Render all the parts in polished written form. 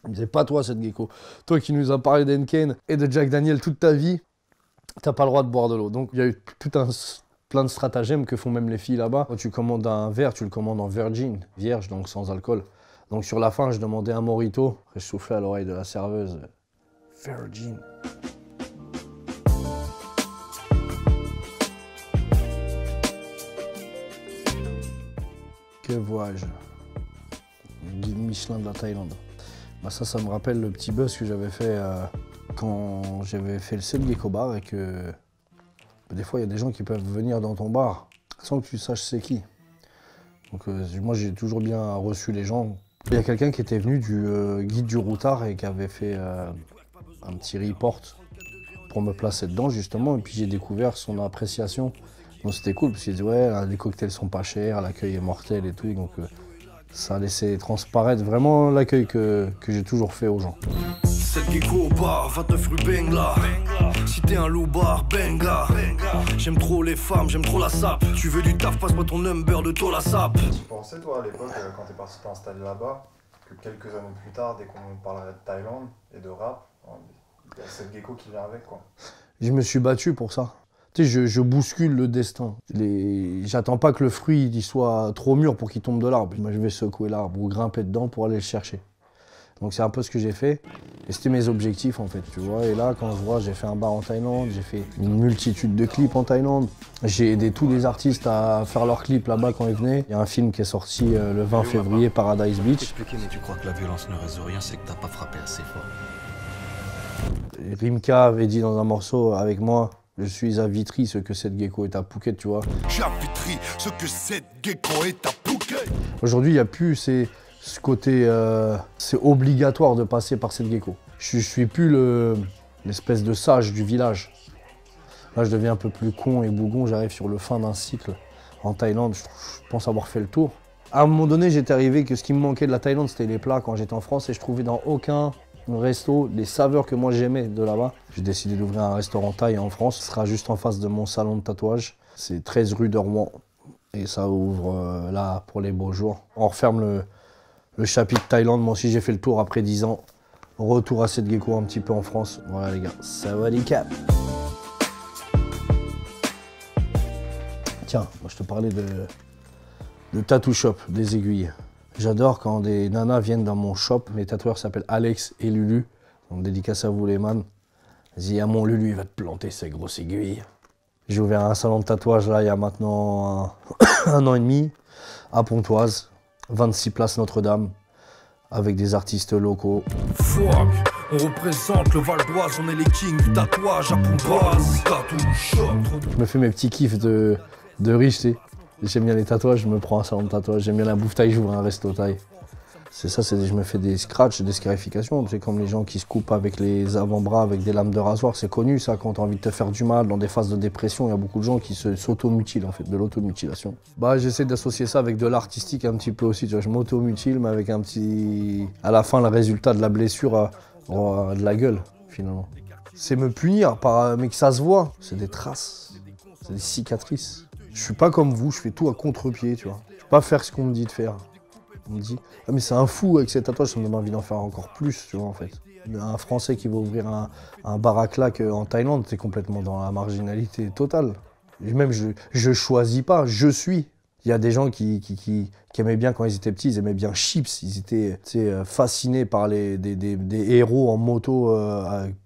Il me disait, pas toi, cette gecko. Toi qui nous as parlé d'Henken et de Jack Daniel toute ta vie, t'as pas le droit de boire de l'eau. Donc il y a eu plein de stratagèmes que font même les filles là-bas. Quand tu commandes un verre, tu le commandes en virgin, vierge, donc sans alcool. Donc sur la fin, je demandais un mojito. Et je soufflais à l'oreille de la serveuse. Virgin. Que vois-je? Le guide Michelin de la Thaïlande. Bah ça me rappelle le petit buzz que j'avais fait quand j'avais fait le Set Gecko Bar et que des fois il y a des gens qui peuvent venir dans ton bar sans que tu saches c'est qui. Donc moi j'ai toujours bien reçu les gens. Il y a quelqu'un qui était venu du guide du routard et qui avait fait un petit report pour me placer dedans justement et puis j'ai découvert son appréciation. Donc c'était cool parce qu'il dit ouais les cocktails sont pas chers, l'accueil est mortel et tout donc ça a laissé transparaître vraiment l'accueil que j'ai toujours fait aux gens. Cette gecko au bar, 29 rue Bengla. Si t'es un loupard, Benga. J'aime trop les femmes, j'aime trop la sape. Tu veux du taf, passe-moi ton number de toi la sape. Tu pensais toi à l'époque, quand t'es parti t'installer là-bas, que quelques années plus tard, dès qu'on parlerait de Thaïlande et de rap, il y a cette gecko qui vient avec quoi. Je me suis battu pour ça. Tu sais, je bouscule le destin. J'attends pas que le fruit il soit trop mûr pour qu'il tombe de l'arbre. Moi, je vais secouer l'arbre ou grimper dedans pour aller le chercher. Donc c'est un peu ce que j'ai fait. Et c'était mes objectifs en fait, tu vois. Et là, quand je vois, j'ai fait un bar en Thaïlande, j'ai fait une multitude de clips en Thaïlande. J'ai aidé tous les artistes à faire leurs clips là-bas quand ils venaient. Il y a un film qui est sorti le 20 février, Paradise Beach. Mais tu crois que la violence ne résout rien, c'est que t'as pas frappé assez fort. Rimka avait dit dans un morceau avec moi, je suis à Vitry ce que cette gecko est à Phuket, tu vois. Je suis à Vitry, ce que cette gecko est à Phuket. Aujourd'hui, il n'y a plus ce côté, c'est obligatoire de passer par cette gecko. Je suis plus l'espèce de sage du village. Là, je deviens un peu plus con et bougon, j'arrive sur le fin d'un cycle en Thaïlande, je pense avoir fait le tour. À un moment donné, j'étais arrivé que ce qui me manquait de la Thaïlande, c'était les plats quand j'étais en France et je trouvais dans aucun resto les saveurs que moi j'aimais de là-bas. J'ai décidé d'ouvrir un restaurant thaï en France, ce sera juste en face de mon salon de tatouage. C'est 13 rue de Rouen et ça ouvre là pour les beaux jours. On referme le chapitre Thaïlande, moi aussi j'ai fait le tour après 10 ans. Retour à cette gecko un petit peu en France. Voilà les gars, sawadee-cap. Tiens, moi je te parlais de tattoo shop, des aiguilles. J'adore quand des nanas viennent dans mon shop. Mes tatoueurs s'appellent Alex et Lulu. Donc dédicace à vous les man. Vas-y, à mon Lulu, il va te planter ses grosses aiguilles. J'ai ouvert un salon de tatouage là il y a maintenant un an et demi à Pontoise. 26 places Notre-Dame avec des artistes locaux. Fuck, on représente le Val d'Oise, on est les kings du tatouage à Pontoise. Tattoo shop. Je me fais mes petits kiffs de riche, tu sais. J'aime bien les tatouages, je me prends un salon de tatouage. J'aime bien la bouffe thaï, j'ouvre un resto thaï. C'est ça, je me fais des scratchs, des scarifications. C'est comme les gens qui se coupent avec les avant-bras, avec des lames de rasoir. C'est connu ça, quand tu as envie de te faire du mal, dans des phases de dépression, il y a beaucoup de gens qui s'automutilent en fait, de l'automutilation. Bah j'essaie d'associer ça avec de l'artistique un petit peu aussi. Tu vois, je m'automutile, mais avec un petit... À la fin, le résultat de la blessure, de la gueule, finalement. C'est me punir, mais que ça se voit. C'est des traces, c'est des cicatrices. Je suis pas comme vous, je fais tout à contre-pied, tu vois. Je peux pas faire ce qu'on me dit de faire. On me dit, ah mais c'est un fou avec ses tatouages, ça me donne envie d'en faire encore plus, tu vois, en fait. Un Français qui va ouvrir un bar à claques en Thaïlande, c'est complètement dans la marginalité totale. Et même, je choisis pas, je suis. Il y a des gens qui aimaient bien, quand ils étaient petits, ils aimaient bien Chips. Ils étaient fascinés par des héros en moto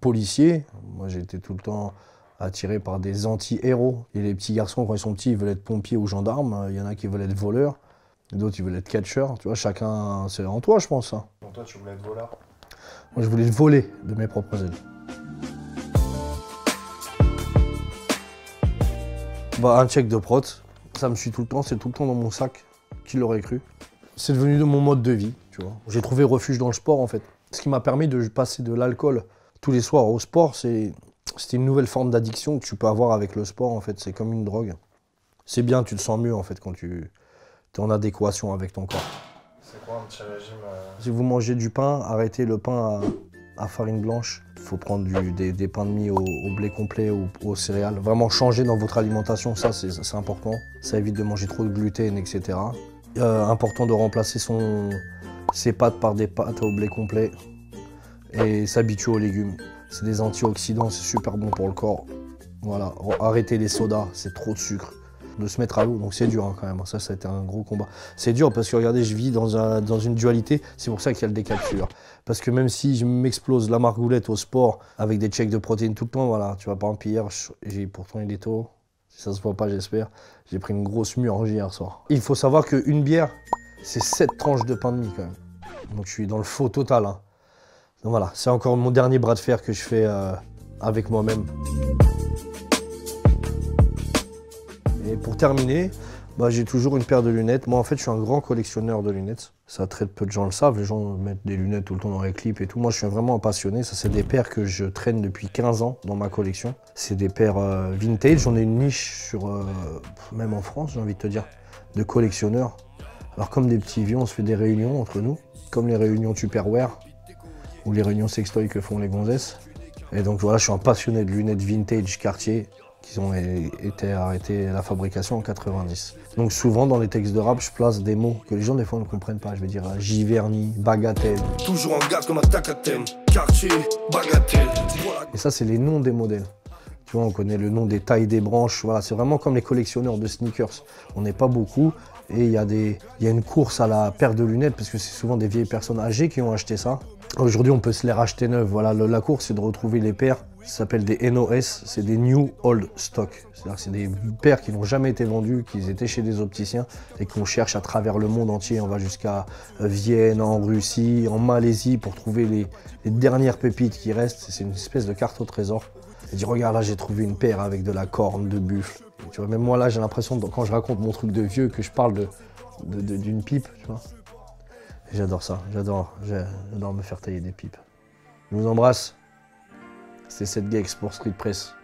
policiers. Moi, j'ai été tout le temps attiré par des anti-héros. Et les petits garçons, quand ils sont petits, ils veulent être pompiers ou gendarmes. Il y en a qui veulent être voleurs. D'autres, ils veulent être catcheurs. Tu vois, chacun, c'est en toi, je pense. Ça. Donc toi, tu voulais être voleur? Moi, je voulais voler de mes propres ailes. Bah, un check de prot, ça me suit tout le temps. C'est tout le temps dans mon sac. Qui l'aurait cru? C'est devenu de mon mode de vie, tu vois. J'ai trouvé refuge dans le sport, en fait. Ce qui m'a permis de passer de l'alcool tous les soirs au sport, c'était une nouvelle forme d'addiction que tu peux avoir avec le sport, en fait. C'est comme une drogue. C'est bien, tu te sens mieux, en fait, quand tu es en adéquation avec ton corps. C'est quoi un petit régime Si vous mangez du pain, arrêtez le pain à farine blanche. Il faut prendre des pains de mie au blé complet ou aux céréales. Vraiment changer dans votre alimentation, ça c'est important. Ça évite de manger trop de gluten, etc. Important de remplacer ses pâtes par des pâtes au blé complet. et s'habituer aux légumes. C'est des antioxydants, c'est super bon pour le corps. Voilà, arrêter les sodas, c'est trop de sucre. De se mettre à l'eau, donc c'est dur hein, quand même, ça a été un gros combat. C'est dur parce que regardez, je vis dans une dualité, c'est pour ça qu'il y a le décapsuleur. Parce que même si je m'explose la margoulette au sport avec des checks de protéines tout le temps, voilà, tu vois, par exemple hier, pourtant il est tôt, si ça se voit pas j'espère, j'ai pris une grosse murge hier soir. Il faut savoir qu'une bière, c'est 7 tranches de pain de mie quand même. Donc je suis dans le faux total. Hein. Donc voilà, c'est encore mon dernier bras de fer que je fais avec moi-même. Et pour terminer, bah, j'ai toujours une paire de lunettes. Moi, en fait, je suis un grand collectionneur de lunettes. Ça, très peu de gens le savent. Les gens mettent des lunettes tout le temps dans les clips et tout. Moi, je suis vraiment un passionné. Ça, c'est des paires que je traîne depuis 15 ans dans ma collection. C'est des paires vintage. J'en ai une niche sur, même en France, j'ai envie de te dire, de collectionneurs. Alors, comme des petits vieux, on se fait des réunions entre nous, comme les réunions Tupperware ou les réunions sextoy que font les gonzesses. Et donc, voilà, je suis un passionné de lunettes vintage Cartier, qui ont été arrêtés à la fabrication en 90. Donc souvent dans les textes de rap, je place des mots que les gens des fois ne comprennent pas. Je vais dire Giverny, bagatelle. Toujours un gars comme un tacatem, quartier, bagatelle. Et ça, c'est les noms des modèles. Tu vois, on connaît le nom des tailles des branches. Voilà, c'est vraiment comme les collectionneurs de sneakers. On n'est pas beaucoup et il y a une course à la paire de lunettes parce que c'est souvent des vieilles personnes âgées qui ont acheté ça. Aujourd'hui, on peut se les racheter neuves. Voilà, la course, c'est de retrouver les paires. Ça s'appelle des NOS, c'est des New Old Stock. C'est-à-dire que c'est des paires qui n'ont jamais été vendues, qui étaient chez des opticiens et qu'on cherche à travers le monde entier. On va jusqu'à Vienne, en Russie, en Malaisie pour trouver les dernières pépites qui restent. C'est une espèce de carte au trésor. Et dis, regarde là, j'ai trouvé une paire avec de la corne de buffle. Et tu vois, même moi là, j'ai l'impression, quand je raconte mon truc de vieux, que je parle d'une pipe. Tu vois. Et j'adore ça, j'adore me faire tailler des pipes. Je vous embrasse. C'est cette Gex pour Street Press.